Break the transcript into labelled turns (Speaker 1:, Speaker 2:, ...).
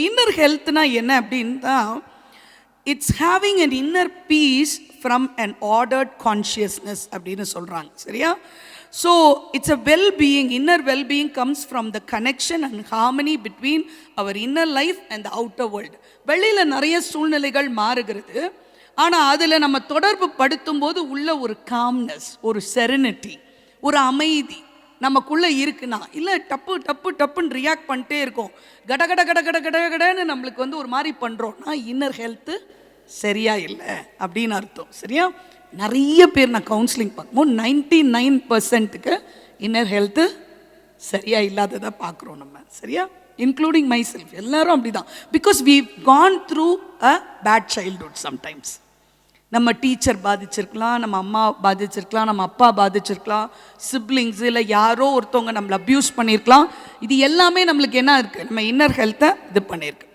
Speaker 1: Inner ஹெல்த்னா என்ன அப்படின்னா, it's having an inner peace from an ordered consciousness அப்படின்னு சொல்கிறாங்க. சரியா? So it's a wellbeing. Inner wellbeing comes from the connection and harmony between our inner life and the outer world. வெளியில் நிறைய சூழ்நிலைகள் மாறுகிறது, ஆனால் அதில் நம்ம தொடர்பு படுத்தும் போது உள்ள ஒரு காம்னஸ், ஒரு செரெனிட்டி, ஒரு அமைதி நமக்குள்ளே இருக்குன்னா, இல்லை டப்பு டப்பு டப்புன்னு ரியாக்ட் பண்ணிட்டே இருக்கோம், கட கட கட கட கட கடன்னு நம்மளுக்கு ஒரு மாதிரி பண்ணுறோன்னா இன்னர் ஹெல்த்து சரியா இல்லை அப்படின்னு அர்த்தம். சரியா? நிறைய பேர் நான் கவுன்சிலிங் பார்க்கும்போது 99% இன்னர் ஹெல்த்து சரியா இல்லாததை பார்க்குறோம் நம்ம. சரியா? Including myself. எல்லாரும் அப்படி தான். Because we gone through a bad childhood. Sometimes நம்ம டீச்சர் பாதிச்சிருக்கலாம், நம்ம அம்மா பாதிச்சிருக்கலாம், நம்ம அப்பா பாதிச்சிருக்கலாம், சிப்ளிங்ஸ் இல்லை யாரோ ஒருத்தவங்க நம்மளை அப்யூஸ் பண்ணியிருக்கலாம். இது எல்லாமே நம்மளுக்கு என்ன இருக்குது, நம்ம இன்னர் ஹெல்த்தை இது பண்ணியிருக்கு.